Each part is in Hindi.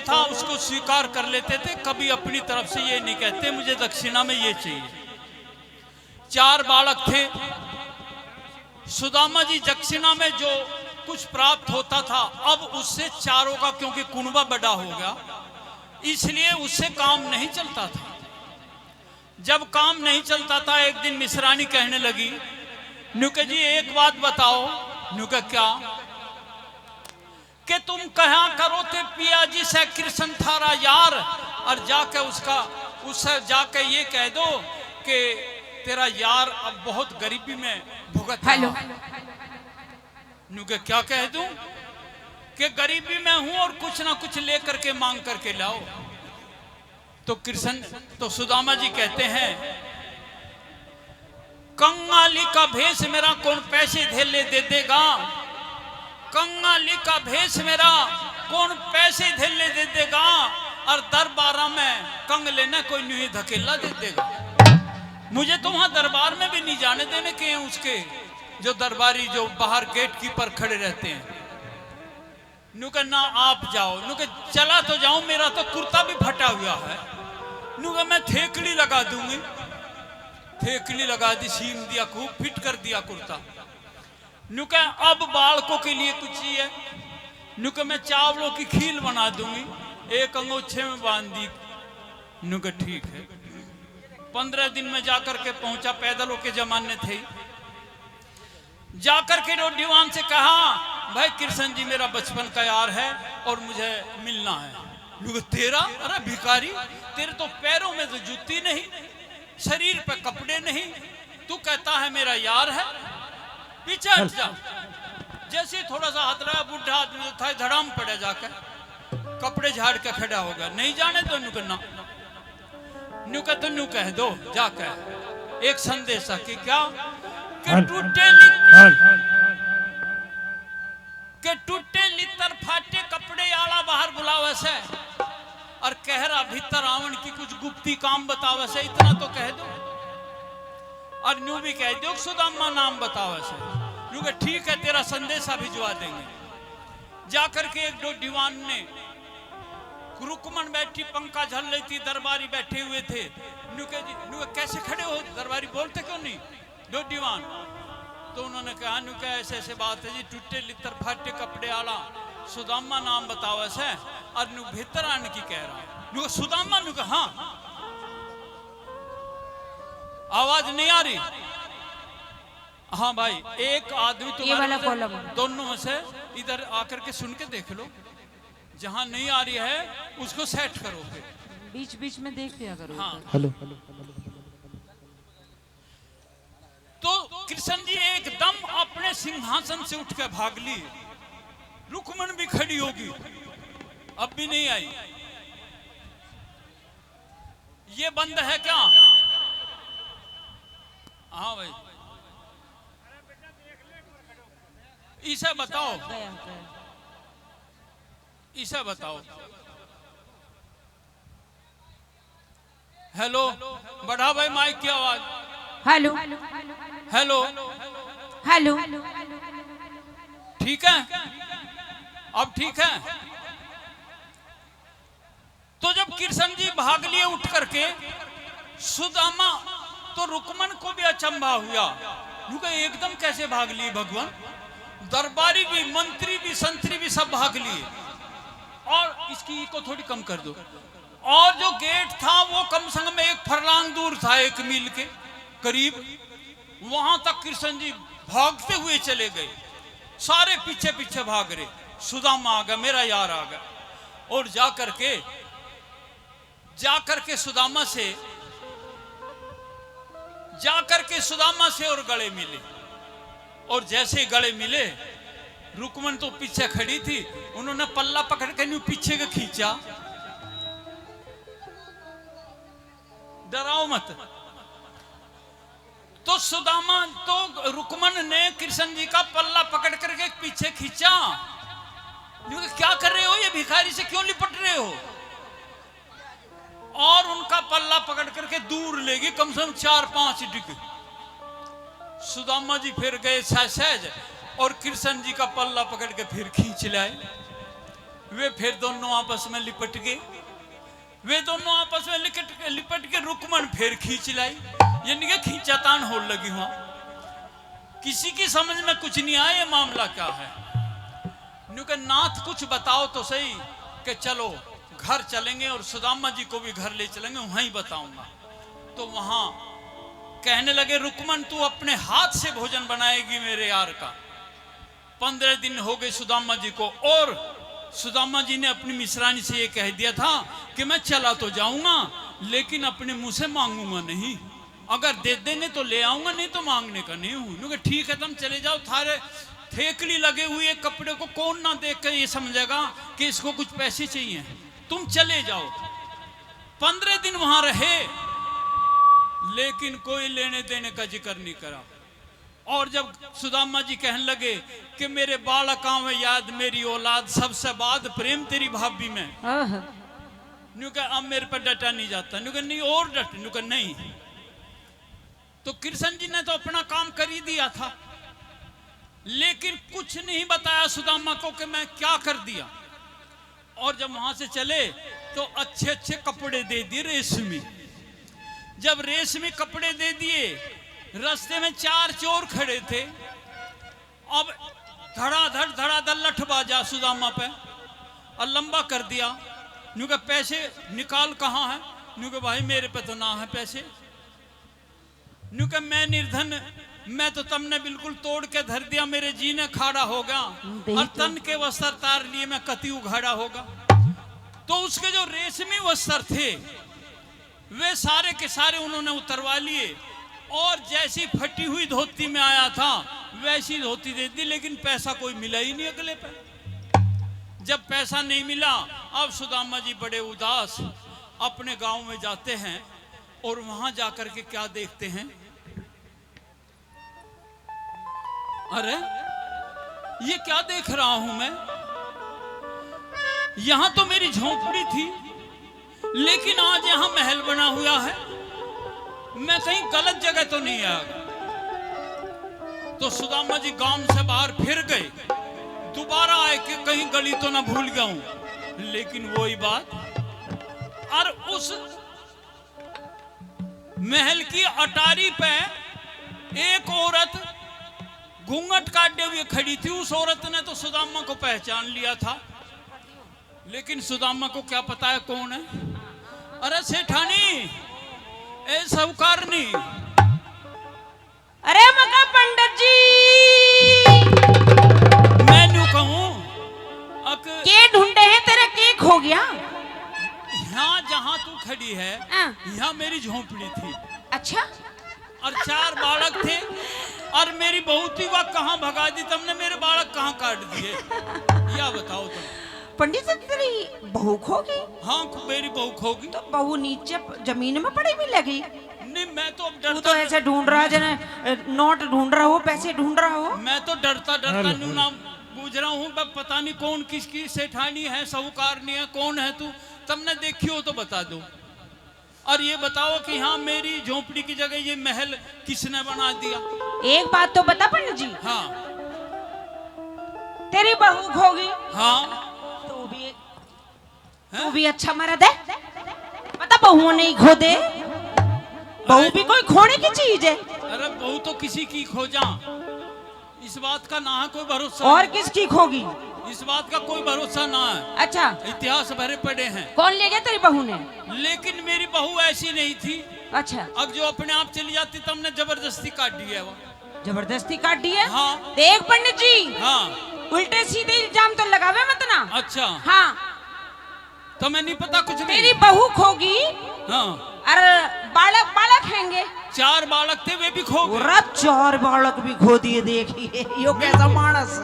था उसको स्वीकार कर लेते थे, कभी अपनी तरफ से ये नहीं कहते मुझे दक्षिणा में ये चाहिए। 4 बालक थे। सुदामा जी दक्षिणा में जो कुछ प्राप्त होता था, अब उससे चारों का, क्योंकि कुनबा बड़ा हो गया, इसलिए उससे काम नहीं चलता था। जब काम नहीं चलता था, एक दिन मिश्रानी कहने लगी, नुके जी एक बात बताओ। नुके क्या? कि तुम कहा करो ते पिया जी से कृष्ण थारा यार, और जाके उससे जाके ये कह दो कि तेरा यार अब बहुत गरीबी में भुगत रहा। नुके क्या कह दूं कि गरीबी में हूं और कुछ ना कुछ लेकर के मांग करके लाओ। तो सुदामा जी कहते हैं, कंगाली का भेष मेरा कौन पैसे धेले दे देगा। कंगाली का भेष मेरा कौन पैसे धेले दे देगा, और दरबारा में कंग लेना कोई नहीं धकेला दे देगा। मुझे तो वहां दरबार में भी नहीं जाने देने के हैं उसके जो दरबारी जो बाहर गेट कीपर खड़े रहते हैं। नुके ना आप जाओ। नुके चला तो जाऊं, मेरा तो कुर्ता भी फटा हुआ है। नुके मैं थेकड़ी लगा दूंगी। थेकड़ी लगा दी, सीम दिया, खूब फिट कर दिया कुर्ता। नुके अब बालकों के लिए कुछ चाहिए। नुके मैं चावलों की खील बना दूंगी, एक अंगोछे में बांध दी। नुके ठीक है। 15 दिन में जाकर के पहुंचा, पैदलों के जमाने थे। जाकर के दीवान से कहा, भाई कृष्ण जी मेरा बचपन का यार है और मुझे मिलना है। तेरा? अरे भिखारी, तेरे तो पैरों में तो जूती नहीं, शरीर पे कपड़े नहीं, तू कहता है मेरा यार है। पीछे हट जा। जैसे थोड़ा सा हाथ लगा, बुढ़ा आदमी था, धड़ाम पड़ा, जाकर कपड़े झाड़ के खड़ा हो गया। नहीं जाने दो नुकना। नुका तो नु कह दो जाकर एक संदेशा कि क्या के टूटे लितर फाटे कपड़े आला बाहर बुलावे से, और कह रहा भीतर रावण की कुछ गुप्ती काम बतावे से। इतना तो कह दो। और न्यू भी कह दो सुदामा नाम बतावे से। न्यू के ठीक है, तेरा संदेशा भिजवा देंगे। जाकर के एक दो दीवान ने, रुकमन बैठी, पंखा झल रही थी, दरबारी बैठे हुए थे। नुके जी नुके कैसे खड़े हो, दरबारी बोलते क्यों नहीं? दो दीवान। तो उन्होंने कहा, नुके ऐसे ऐसे बात है जी, टूटे लितर फाटे कपड़े आला सुदामा नाम बतावे से, और नु भीतर आने की कह रहा। नुके सुदामा? नुके हाँ। आवाज नहीं आ रही? हाँ भाई, एक आदमी तो दोनों में से इधर आकर के सुन के देख लो, जहां नहीं आ रही है उसको सेट करो, बीच बीच में देख लिया करो। हाँ। हेलो। तो कृष्ण जी एकदम अपने सिंहासन से उठ के भाग ली। रुकमन भी खड़ी होगी, अब भी नहीं आई। ये बंद है क्या? हाँ भाई, इसे बताओ, इसे बताओ। हेलो, बढ़ा भाई माइक की आवाज। Hello hello hello. ठीक है, अब ठीक है। तो जब कृष्ण जी भाग लिए उठ करके, सुदामा तो रुकमन को भी अचंभा हुआ, एकदम कैसे भाग लिए भगवान। दरबारी भी, मंत्री भी, संतरी भी सब भाग लिए। और इसकी को थोड़ी कम कर दो। और जो गेट था वो कम से कम 1 फरलांग दूर था, 1 मील के करीब। वहां तक कृष्ण जी भागते हुए चले गए, सारे पीछे पीछे भाग रहे। सुदामा आ गया, मेरा यार आ गया, और जाकर सुदामा से और गले मिले। और जैसे ही गले मिले, रुकमन तो पीछे खड़ी थी, उन्होंने पल्ला पकड़ के न्यू पीछे का खींचा। डराओ मत। तो सुदामा तो रुकमन ने कृष्ण जी का पल्ला पकड़ करके पीछे खींचा। क्या कर रहे हो, ये भिखारी से क्यों लिपट रहे हो? और उनका पल्ला पकड़ करके दूर ले गई, कम से कम 4-5 डिग्री। सुदामा जी फिर गए सहज, और कृष्ण जी का पल्ला पकड़ के फिर खींच लाए। वे फिर दोनों आपस में लिपट गए। वे दोनों आपस में लिपट के रुकमन फिर खींच लाई, यानी कि खींचातान हो लगी वहां। किसी की समझ में कुछ नहीं आया ये मामला क्या है। नुके नाथ कुछ बताओ तो सही कि चलो घर चलेंगे और सुदामा जी को भी घर ले चलेंगे, वहीं बताऊंगा। तो वहां कहने लगे रुकमन तू अपने हाथ से भोजन बनाएगी मेरे यार का। 15 दिन हो गए सुदामा जी को, और सुदामा जी ने अपनी मिश्रानी से ये कह दिया था कि मैं चला तो जाऊंगा लेकिन अपने मुंह से मांगूंगा नहीं, अगर दे देंगे तो ले आऊंगा, नहीं तो मांगने का नहीं हूं। ठीक है तुम चले जाओ, थारे थेकली लगे हुए कपड़े को कौन ना देख कर ये समझेगा कि इसको कुछ पैसे चाहिए, तुम चले जाओ। 15 दिन वहां रहे लेकिन कोई लेने देने का जिक्र नहीं करा। और जब सुदामा जी कहने लगे कि मेरे बालका में याद मेरी औलाद सबसे बाद प्रेम तेरी भाभी में, न्यू कहा अब मेरे पर डटा नहीं जाता, न्यू कहा नहीं और डट, न्यू कहा नहीं। तो कृष्ण जी ने तो अपना काम कर ही दिया था, लेकिन कुछ नहीं बताया सुदामा को कि मैं क्या कर दिया। और जब वहां से चले तो अच्छे अच्छे कपड़े दे दिए रेशमी। जब रेशमी कपड़े दे दिए, रास्ते में 4 चोर खड़े थे। अब धड़ाधड़ लठ बाजा सुदामा पे और लंबा कर दिया। न्यू के पैसे निकाल कहाँ है? न्यू के भाई मेरे पे तो ना है पैसे। न्यू के मैं निर्धन, मैं तो तुमने बिल्कुल तोड़ के धर दिया, मेरे जी ने खाड़ा होगा और तन के वस्त्र तार लिए मैं कति उघाड़ा होगा। तो उसके जो रेशमी वस्त्र थे वे सारे के सारे उन्होंने उतरवा लिए, और जैसी फटी हुई धोती में आया था वैसी धोती दे दी, लेकिन पैसा कोई मिला ही नहीं अगले पे। जब पैसा नहीं मिला, अब सुदामा जी बड़े उदास अपने गांव में जाते हैं, और वहां जाकर के क्या देखते हैं, अरे ये क्या देख रहा हूं मैं, यहां तो मेरी झोंपड़ी थी लेकिन आज यहां महल बना हुआ है, मैं कहीं गलत जगह तो नहीं आया। तो सुदामा जी गांव से बाहर फिर गए, दोबारा आए कि कहीं गली तो ना भूल गया हूं, लेकिन वही बात। और उस महल की अटारी पे एक औरत घूंघट काटे हुए खड़ी थी। उस औरत ने तो सुदामा को पहचान लिया था, लेकिन सुदामा को क्या पता है कौन है। अरे सेठानी, ए साहूकारनी, अरे मका पंडित जी, मैं न्यू कहूं के ढूंढे हैं तेरे, केक हो गया। यहाँ जहाँ तू खड़ी है यहाँ मेरी झोंपड़ी थी। अच्छा। और 4 बालक थे, और मेरी बहू थी, वह कहाँ भगा दी तुमने, मेरे बालक कहाँ काट दिए, या बताओ तुम। पंडित जी तेरी बहू खो गई? हाँ मेरी बहू खो गई। तो बहू नीचे जमीन में पड़ी भी लगी? नहीं मैं तो अब डरता, तू तो ऐसे ढूंढ रहा जने नोट ढूंढ रहा हो, पैसे ढूंढ रहा हो। मैं तो डरता न्यू ना पूछ रहा हूँ, पता नहीं कौन किसकी सेठानी है, साहूकारनी है, कौन है तू, तुमने देखी हो तो बता दो। और ये बताओ कि हाँ मेरी झोंपड़ी की जगह ये महल किसने बना दिया? एक बात तो बता पंडित जी। हाँ। तेरी बहू खो गई। हाँ। तू भी अच्छा मर्द है, पता बहू नहीं खो दे, बहू भी कोई खोने की चीज है। अरे बहू तो किसी की खोजा, इस बात का ना है कोई भरोसा। और किसकी खोगी? इस बात का कोई भरोसा ना है। अच्छा। इतिहास भरे पड़े हैं। कौन ले गया तेरी बहू ने? लेकिन मेरी बहू ऐसी नहीं थी। अच्छा। अब जो अपने आप चली जाती तुमने जबरदस्ती काट दी है। वो जबरदस्ती काट दी है? हाँ। देख पंडित जी, हाँ उल्टे सीधे इल्जाम तो लगावे मत ना। अच्छा। हाँ तो मैं नहीं पता कुछ भी। तेरी बहू खोगी। हाँ। और बालक हैंगे 4 बालक थे, वे भी खो गए। 4 बालक भी खो दिए। देखिए यो कैसा मानस,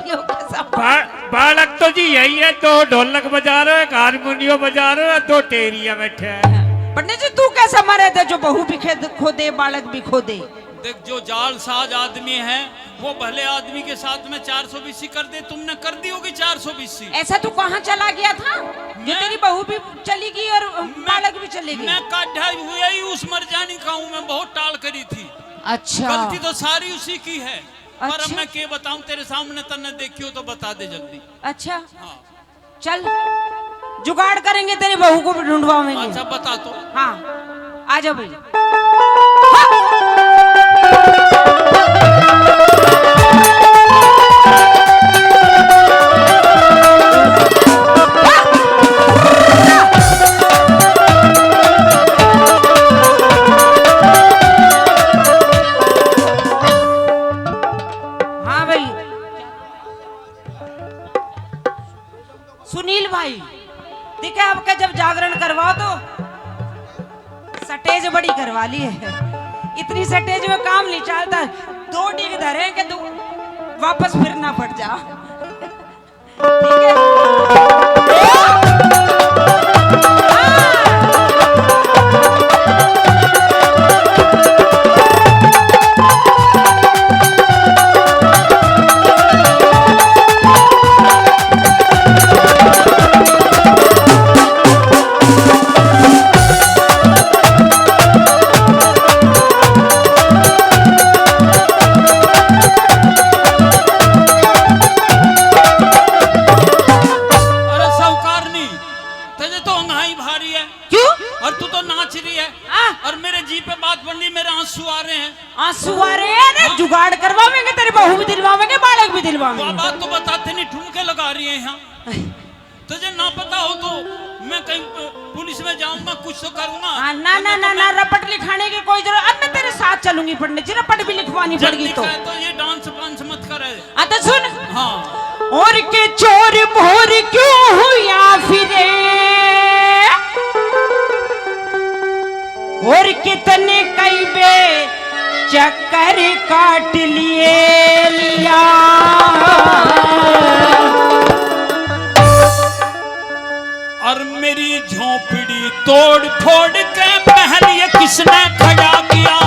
यो कैसा बालक तो जी यही है, 2 ढोलक बजा रहे, एक हारमोनियम बजा रहे, 2 टेरिया बैठे हैं। पंडित जी तू कैसा मरे थे जो बहू भी खो दे, बालक भी खो दे? देख जो जालसाज आदमी है वो भले आदमी के साथ में 420 कर दे, तुमने कर दी होगी 420। ऐसा तू कहाँ चला गया था जो तेरी बहू भी चली गई और बालक भी चले गए? मैं काढ़ा हुआ ही उस मरजानी का हूँ, मैं बहुत टाल करी थी। अच्छा। गलती तो सारी उसी की है। अच्छा। पर अब मैं क्या बताऊं तेरे सामने, तन्ने देखी हो तो बता दे जल्दी। अच्छा। हाँ। चल जुगाड़ करेंगे, तेरी बहू को भी ढूंढवाएंगे। अच्छा बता तो। हाँ आ जाओ भाई। हाँ भाई सुनील भाई, देखा आपका जब जागरण करवाओ तो सटेज बड़ी करवा ली है। इतनी सटेज में काम नहीं चलता, 2 डिग धरे कि तू वापस फिर ना पड़ जा। ठीक है आंसू आ रहे हैं ना, जुगाड़ करवाएंगे, तेरी बहू भी दिलवाएंगे, बालक भी दिलवाएंगे। बात तो बताते नहीं, ठुमके लगा रही है यहाँ। तुझे ना पता हो तो मैं कहीं पुलिस में जाऊंगा, कुछ तो करूंगा। ना ना ना ना, रपट लिखाने की कोई जरूरत। अब मैं तेरे साथ चलूंगी पढ़ने, रपट भी लिखवानी पड़ेगी। तो ये डांस वांस मत करे। तो सुन। हाँ। और के चोर भोर क्यों हुआ फिरे, और कितने कई बे चक्कर काट लिए लिया। और मेरी झोपड़ी तोड़ फोड़ के महल ये किसने खड़ा किया।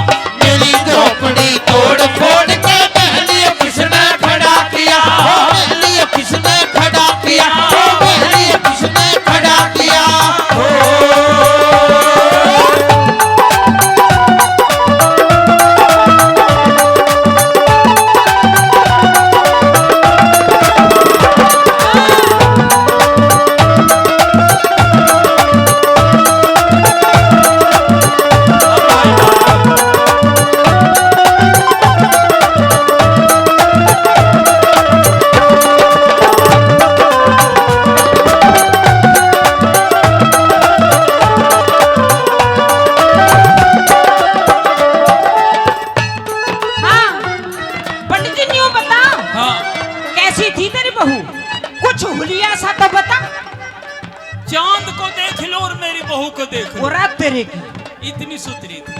मेरी झोपड़ी तोड़ फोड़ के महल ये किसने खड़ा किया। महल ये किसने खड़ा किया। महल ये किसने खड़ा किया। चांद को देख लो और मेरी बहू को देख लो। तेरे की इतनी सुथरी थी,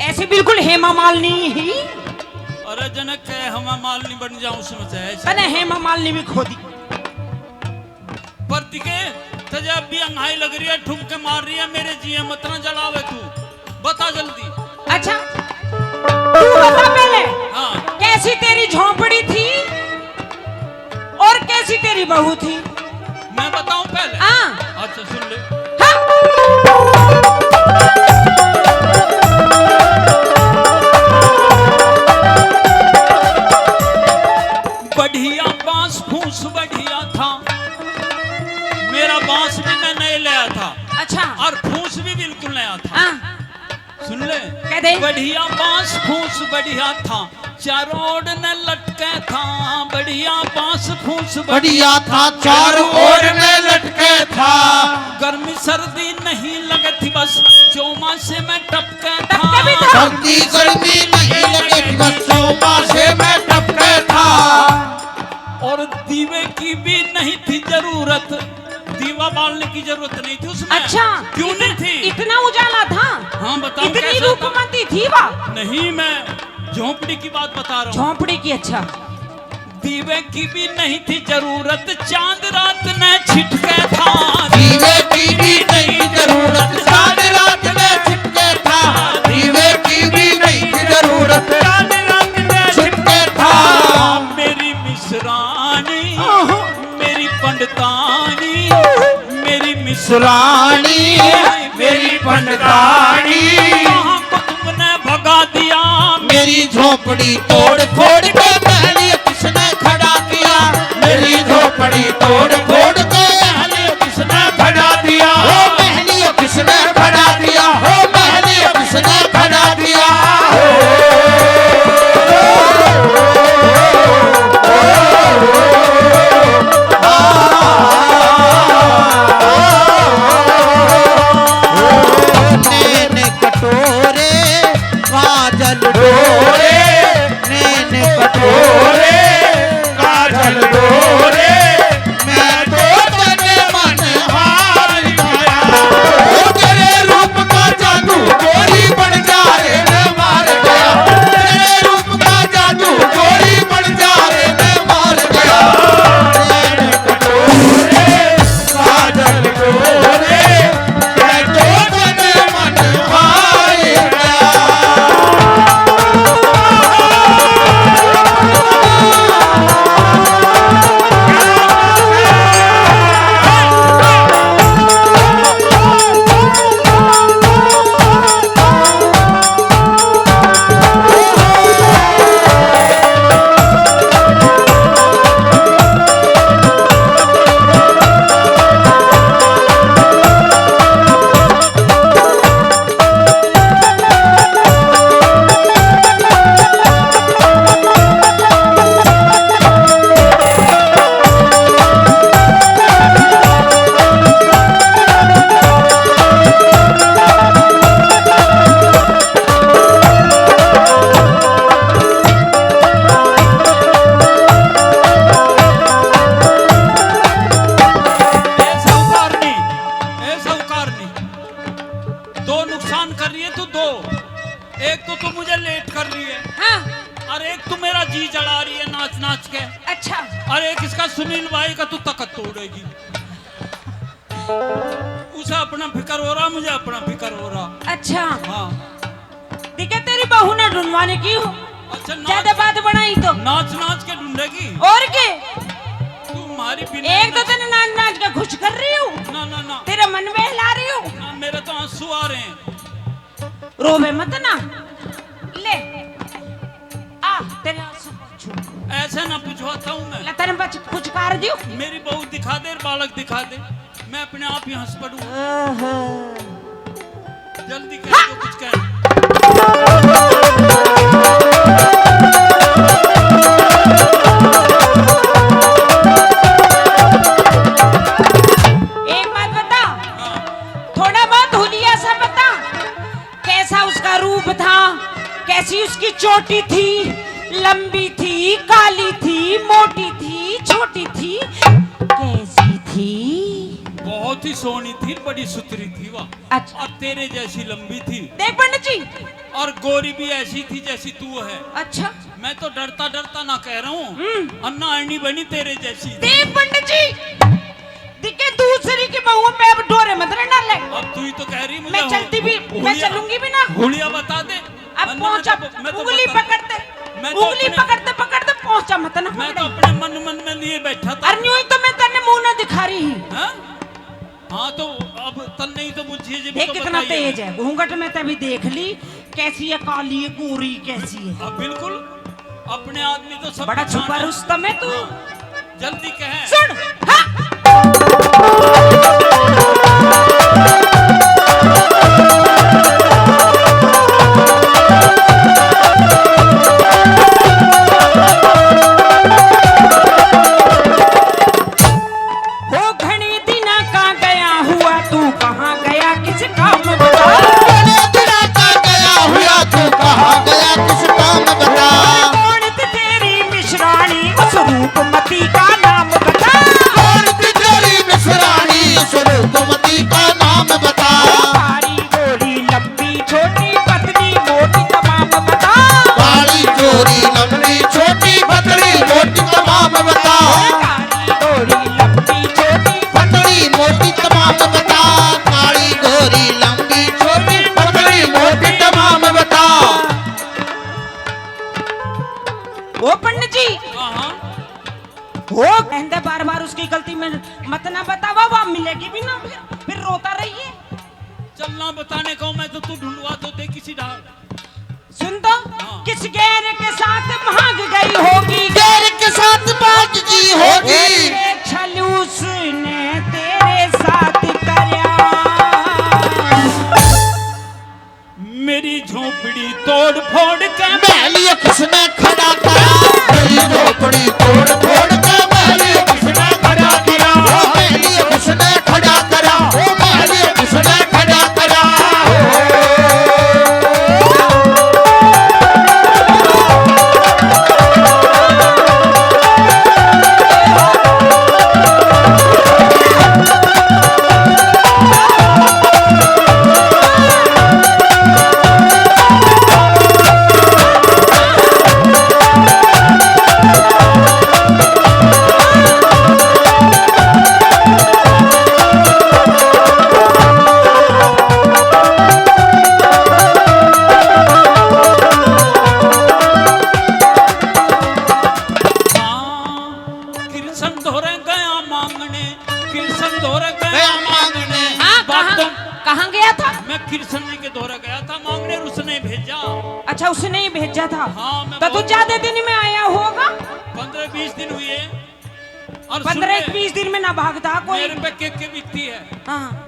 ऐसे बिल्कुल हेमा मालिनी ही। अरे जनक के हेमा मालिनी बन जाऊं उसमें से तने हेमा मालिनी भी खो दी। पर दिखे तुझे अब भी अंगाई लग रही है, ठुमके मार रही है, मेरे जिये मत ना जलावे तू। बता जल्दी। अच्छा तू बता पहले। हाँ। कैसी तेरी झोंपड़ी थी और कैसी तेरी बहू थी। मैं बताऊं पहले। हाँ। अच्छा सुन ले। हाँ। बढ़िया बांस फूस बढ़िया था, मेरा बांस भी मैं नहीं लाया था। अच्छा। और फूस भी बिल्कुल नया था। हाँ। सुन ले। कह दे। बढ़िया बांस फूस बढ़िया था, चारों ओर न लटके था। बढ़िया बांस फूस बढ़िया था, चारों ओर में लटके था। गर्मी सर्दी नहीं लगे थी, बस चौमासे में टपके था। सर्दी गर्मी नहीं लगे थी, बस चौमासे में टपके था। और दीवे की भी नहीं थी जरूरत, दीवा बालने की जरूरत नहीं थी उसमें। अच्छा क्यों नहीं थी? इतना उजाला था। हाँ बताओ इतनी कैसा रूपमती थी वह। नहीं, मैं झोंपड़ी की बात बता रहा हूँ। झोंपड़ी की। अच्छा। दीवे की भी नहीं थी जरूरत, चांद रात ने छिटके था। दीवे की भी नहीं जरूरत, चांद रात ने छिटके था। दीवे की भी नहीं थी जरूरत, चांद रात ने छिटके था। मेरी मिसरानी, मेरी पंडितानी, मेरी मिसरानी, मेरी पंडितानी, को तुमने भगा दिया। मेरी झोपड़ी तोड़ फोड़ के महल ये किसने खड़ा किया। मेरी झोपड़ी तोड़ फोड़ के महलियों किसने खड़ा दिया हो महलियों किसने खड़ा दिया हो महलियों किसने खड़ा दिया नैन कटोरे काजल डोरे नैन कटोरे काजल डोरे मैं तो तेरे मन हार गया ओ तेरे रूप का जादू गोरी बन जा रे मैं मार गया तेरे रूप का जादू गोरी बन जा रे मैं मार गया नैन कटोरे काजल डोरे मैं तो तेरे मन हार गया ए साहूकारनी, दो नुकसान कर रही है तू दो। एक तो तू मुझे लेट कर रही है हाँ और एक तू मेरा जी जला रही है नाच नाच के अच्छा और एक इसका सुनील भाई का तू तकत तोड़ेगी। उसे अपना फिक्र हो रहा मुझे अपना फिक्र हो रहा। अच्छा हाँ ठीक है तेरी बहू ने ढूंढवाने की हो अच्छा ज्यादा बात बनाई तो नाच नाच के ढूंढेगी और के तुम्हारी बिना एक तो तेने नाच नाच के खुश कर रही हूँ ना ना ना तेरा मन बहला रही हूँ ना मेरे तो आंसू आ रहे हैं। रोवे मत ना ले आ तेरे आंसू पोंछू ऐसे ना पूछवाता हूँ मैं। लतन बच कुछ कर दियो मेरी बहू दिखा दे बालक दिखा दे मैं अपने आप ही हंस पड़ूं। जल्दी कह दो कुछ कह। एक बात बता थोड़ा बहुत हुलिया सा बता कैसा उसका रूप था कैसी उसकी चोटी थी लंबी थी काली थी मोटी थी छोटी थी कैसी थी बहुत ही सोनी थी बड़ी सुथरी थी वह अच्छा और तेरे जैसी लंबी थी देख पंडित जी और गोरी भी ऐसी थी जैसी तू है। अच्छा मैं तो डरता डरता ना कह रहा हूँ अन्ना आनी बनी तेरे जैसी। देख पंडित जी दिखे दूसरी की बहू पे अब डोरे मत रहना ले अब तू ही तो कह रही मुझे मैं चलती भी मैं चलूंगी भी ना हुलिया बता दे। अब अन्ना, पहुंचा मैं तो उंगली बता- पकड़ते मैं तो उंगली अपने- पकड़ते पकड़ते पहुंचा मत ना मैं तो अपने मन मन में लिए बैठा था। अरे यूं ही तो मैं तेने मुंह ना दिखा रही हूं हाँ? हाँ तो अब तन नहीं तो बुझिए जी देख तो कितना बताइए। तेज है घूंघट में तभी देख ली कैसी है काली है गोरी कैसी है अब बिल्कुल अपने आदमी तो सब बड़ा पहचान छुपा है। रुस्तम है तू हाँ, जल्दी कहें। सुन हाँ हो घने दिना का गया हुआ तू कहाँ गया किस काम बता बड़े दिना का गया हुआ तू कहाँ गया किस काम बता कौन थी तेरी मिश्राणी उस रूपमती का नाम बता कौन थी तेरी मिश्राणी स्वरूपमती का नाम बता काली गोरी लंबी छोटी पतली मोटी तमाम बता काली चोरी लंबी छोटी पतली मोटी तमाम बता काली गोरी लंबी छोटी पतली मोटी तमाम बता काली गोरी लंबी छोटी पतली मोटी तमाम बता ओ पंडित जी हाँ हाँ हो कहते बार बार उसकी गलती में मत ना बतावा वो मिलेगी भी ना फिर रोता रहिए चलना बताने को मैं तो तू ढूंढवा तो दे किसी ढाल। सुन तो हाँ। किस गैर के साथ भाग गई होगी गैर के साथ बात बात जी होगी। ये छल उसने तेरे साथ करया, मेरी झोपड़ी तोड़ फोड़ के महलिया किसने खड़ा करा, मेरी झोपड़ी तोड़ फोड़ के महलिया किसने खड़ा करा, महलिया किसने खड़ा करा, महलिया किसने खड़ा करा। कृष्ण धोरे गया मांगने, कृष्ण धोरे गया गया मांगने। हाँ बातों कहाँ गया था? मैं कृष्ण जी के धोरे गया था मांगने, उसने भेजा। अच्छा उसने ही भेजा था। हाँ, मैं तो तू बहुत- ज्यादा दिन में आया होगा, 15-20 दिन हुए। और 15-20 दिन में ना भागता कोई। मेरे पे के बिकती है। हाँ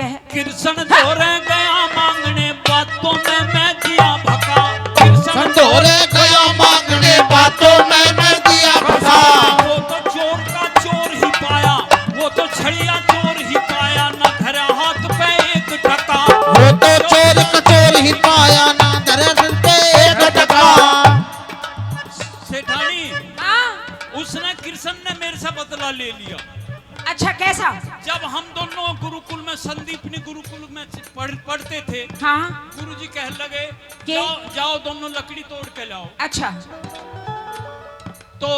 कह। कृष्ण धोरे गया मांगने, बातों में मैं दिया भका। कृष्ण संतोरे गया मांगने, बातों में मैं दिया फंसा। वो तो चोर का चोर ही पाया, वो तो छड़िया चोर ही पाया, न धरा हाथ पे एक टका। वो तो चोर का चोर ही पाया, ना दर्द पे एक टका। सेठानी, हाँ उसने कृष्ण ने मेरे से बदला ले लिया। अच्छा कैसा? जब हम दोनों गुरुकुल में, संदीपनी गुरुकुल में पढ़ते थे, हाँ गुरुजी कहने लगे के? जाओ दोनों लकड़ी तोड़ के लाओ। अच्छा तो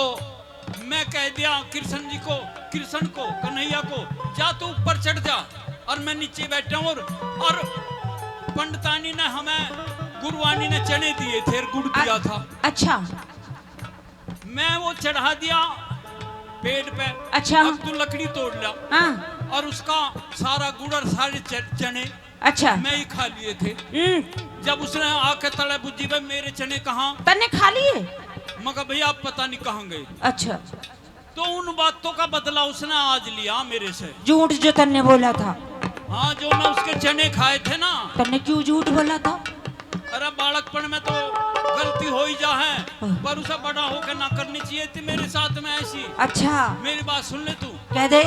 मैं कह दिया कृष्ण जी को, कृष्ण को, कन्हैया को, जा तू ऊपर चढ़ जा और मैं नीचे बैठा हूँ। और पंडितानी ने हमें, गुरुवानी ने चने दिए थे, गुड़ दिया था। अच्छा मैं वो चढ़ा दिया पेड़ पे। अच्छा। अब तू लकड़ी तोड़ ला। हाँ और उसका सारा गुड़ और सारे चने अच्छा मैं ही खा लिए थे। जब उसने आके तले बुझी भाई मेरे चने कहाँ, तन्ने खा लिए? मगर भैया आप पता नहीं कहाँ गए। अच्छा तो उन बातों का बदला उसने आज लिया मेरे से। झूठ जो तन्ने बोला था, हाँ, जो मैं उसके चने खाए थे ना। तन्ने क्यों झूठ बोला था? अरे बालकपन में तो गलती हो ही जा है, पर उसे बड़ा होकर ना करनी चाहिए थी मेरे साथ में ऐसी। अच्छा मेरी बात सुन ले तू। कह दे।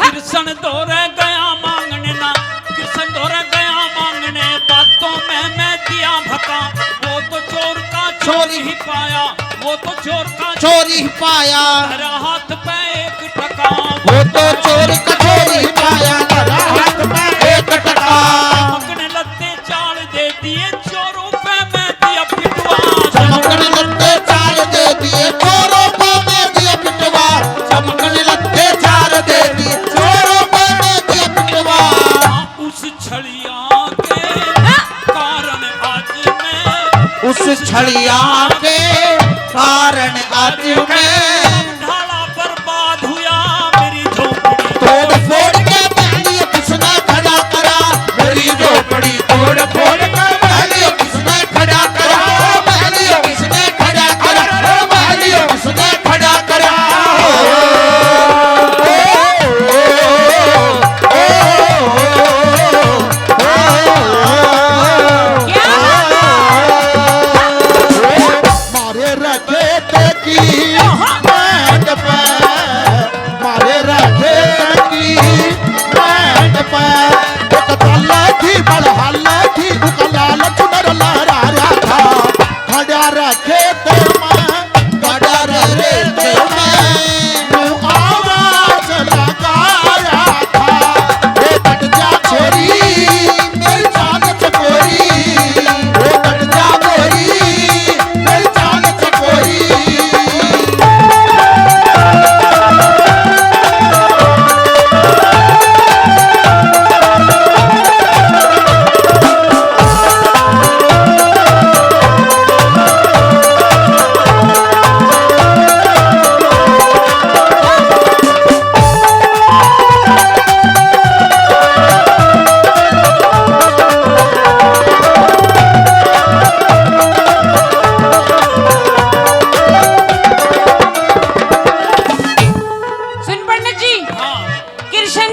कृष्ण धोरे गया मांगने ना, कृष्ण धोरे गया मांगने, बातों में मैं दिया भका। वो तो चोर का चोर ही पाया, वो तो चोर का चोर ही पाया, मेरा हाथ पे एक टका। वो तो चोर का चोर ही पाया, ना हाथ में एक टका। चमकने लत्ते चाल दे दिए, चोरों पे मैं दिया पिटवा। चमकने लत्ते चार दे दिए, चोरों पे मैं दिया पिटवा। चमकने लत्ते चार दे दिए, चोरों पे मैं दिया पिटवा। उस छड़िया के कारण आज मैं, उस छड़िया के कारण आज मैं ढाला बर्बाद हुआ मेरी झोपड़ी। तोड़ फोड़ के महलिया किसने खड़ा करा, मेरी झोपड़ी तोड़ फोड़ के महलिया किसने खड़ा करा, महलिया किसने खड़ा करा, महलिया किसने खड़ा करा। मारे रखे की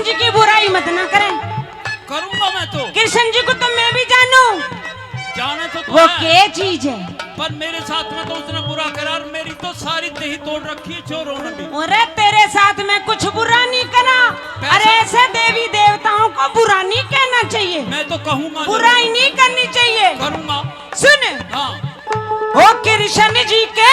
कृष्ण जी की बुराई मत ना करें। करूंगा मैं तो। कृष्ण जी को तो मैं भी जानू, जाने तो वो है, क्या चीज है। पर मेरे साथ में तो उसने बुरा करा और मेरी तो सारी दही तोड़ रखी है चोरों ने भी। अरे तेरे साथ में कुछ बुरा नहीं करा। अरे ऐसे देवी देवताओं को बुरा नहीं कहना चाहिए, मैं तो कहूंगा बुराई नहीं करनी चाहिए। करूंगा। सुन, हाँ ओ कृष्ण जी के,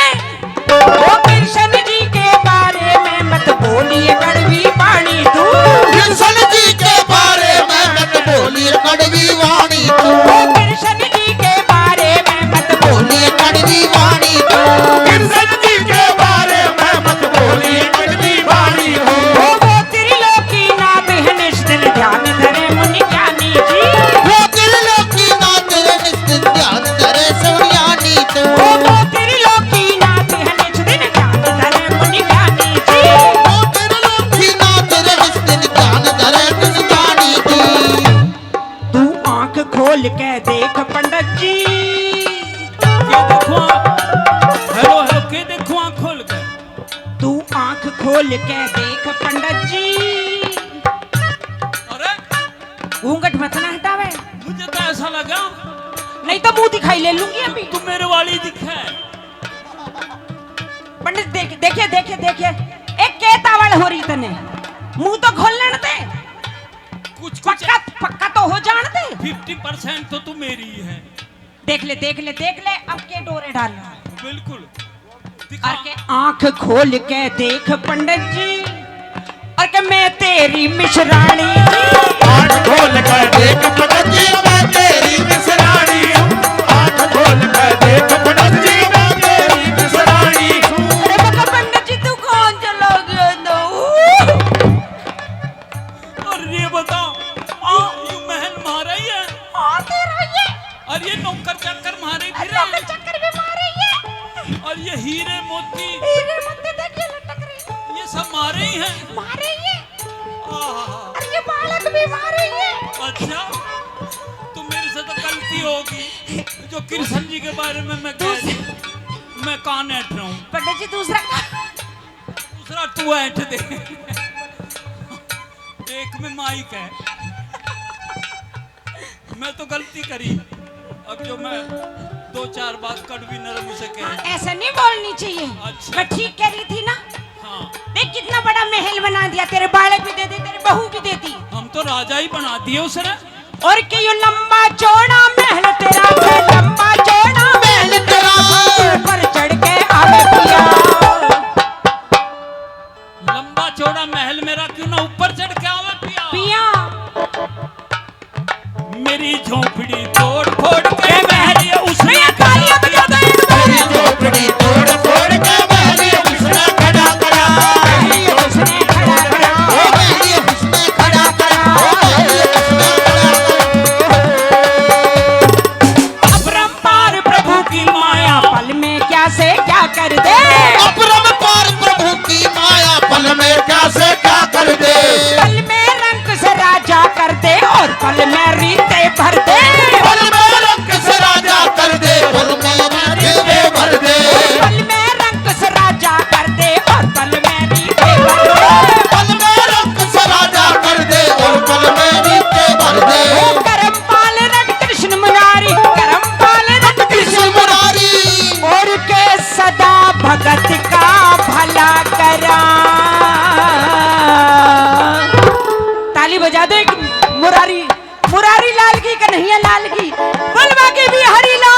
ओ कृष्ण जी के बारे में मत बोलिए कड़वी वाणी तू। कृष्ण जी के बारे में मत बोलिए कड़वी वाणी तू। ओ कृष्ण जी के बारे में मत बोलिए कड़वी वाणी तू। कृष्ण जी के बारे में मत बोलिए कड़वी वाणी हो। वो त्रिलोकी नाथ है निश्चित ध्यान धरे मुनि ज्ञानी जी। वो त्रिलोकी नाथ है निश्चित ध्यान धरे सोनियानी तू। वो त्रिलोकी नाथ है निश्चित ध्यान धरे मुनि ज्ञानी जी। वो त्रिलोकी नाथ है निश्चित ध्यान धरे सोनियानी तू। तू आंख खोल के देख पंडित जी। ये देखो, हेलो हेलो, के देखो आँख खोल के। तू आंख खोल के देख पंडित जी। अरे घूंघट मत ना हटावे, मुझे तो ऐसा लगा नहीं तो मुंह दिखाई ले लूंगी अभी। तू मेरे वाली दिखे। पंडित देखिए देखिए देखिए, एक के तावड़ हो रही तने, मुंह तो खोल लेने दे। कुछ कुछ पक्का पक्का तो हो जान दे। 50% तो तू मेरी ही है। देख ले देख ले देख ले, अब के डोरे डाल रहा है। बिल्कुल दिखा। और के आंख खोल के देख पंडित जी, और के मैं तेरी मिश्राणी। आँख खोल कर देख पंडित जी मैं तेरी मिसरानी हूँ। आँख खोल कर देख पंडित जी मैं तेरी मिसरानी हूँ। अरे बका पंडित जी तू कौन चला गया दो। और ये बताओ, ये महल मारा ही है हाँ तेरा ये, और ये नौकर चाकर मारे फिर अरे चक्कर भी मारे ये। और ये हीरे मोती हीरे मोती देखिए लटक रही, ये सब मारे ही हैं। मारे ये। आहा, और ये बालक भी मारे ये। अच्छा तो मेरे से तो गलती होगी जो कृष्ण जी के बारे में मैं कह दी। मैं कान ऐठ रहा हूँ। पंडित जी दूसरा दूसरा तू ऐठ दे। एक में माइक है। मैं तो गलती करी, अब जो मैं 2-4 बात कड़वी नरम से कह। ऐसा नहीं बोलनी चाहिए। अच्छा। मैं ठीक कह रही थी ना। हाँ देख कितना बड़ा महल बना दिया, तेरे बालक भी दे दी, तेरी बहू भी दे दी। हम तो राजा ही बना दिए उसने। और कि ये लंबा चौड़ा महल तेरा है, लंबा चौड़ा महल तेरा है, ऊपर चढ़ के आवे पिया। लंबा चौड़ा महल मेरा क्यों ना ऊपर चढ़ के आवे पिया। पिया मेरी झोपड़ी तोड़ फोड़ के महल ये उसने कालिया बजा दे। मेरी झोपड़ी तोड़ फोड़ के महली उसने खड़ा करा। उसने खड़ा करा। ओ महली उसने खड़ा करा। ओ महली उसने खड़ा करा। अपरंपार प्रभु की माया पल में क्या से क्या कर दे। अपरंपार प्रभु की माया पल में क्या से क्या कर दे। पल में रंग से राजा कर दे और पल में रीते भर दे। पल में रंग से राजा कर दे और मैं रीते भर दे। पल में रंग से राजा कर दे और पल में रीते भर दे। पल में रंग से राजा कर दे और पल में रीते भर दे। ओ करमपाल रट कृष्ण मुरारी, करमपाल रट कृष्ण मुरारी और के सदा भगत का भला करा। ताली बजा दो एक मुरारी, मुरारी लाल की कन्हैया लाल की, बलवा के भी हरी लाल।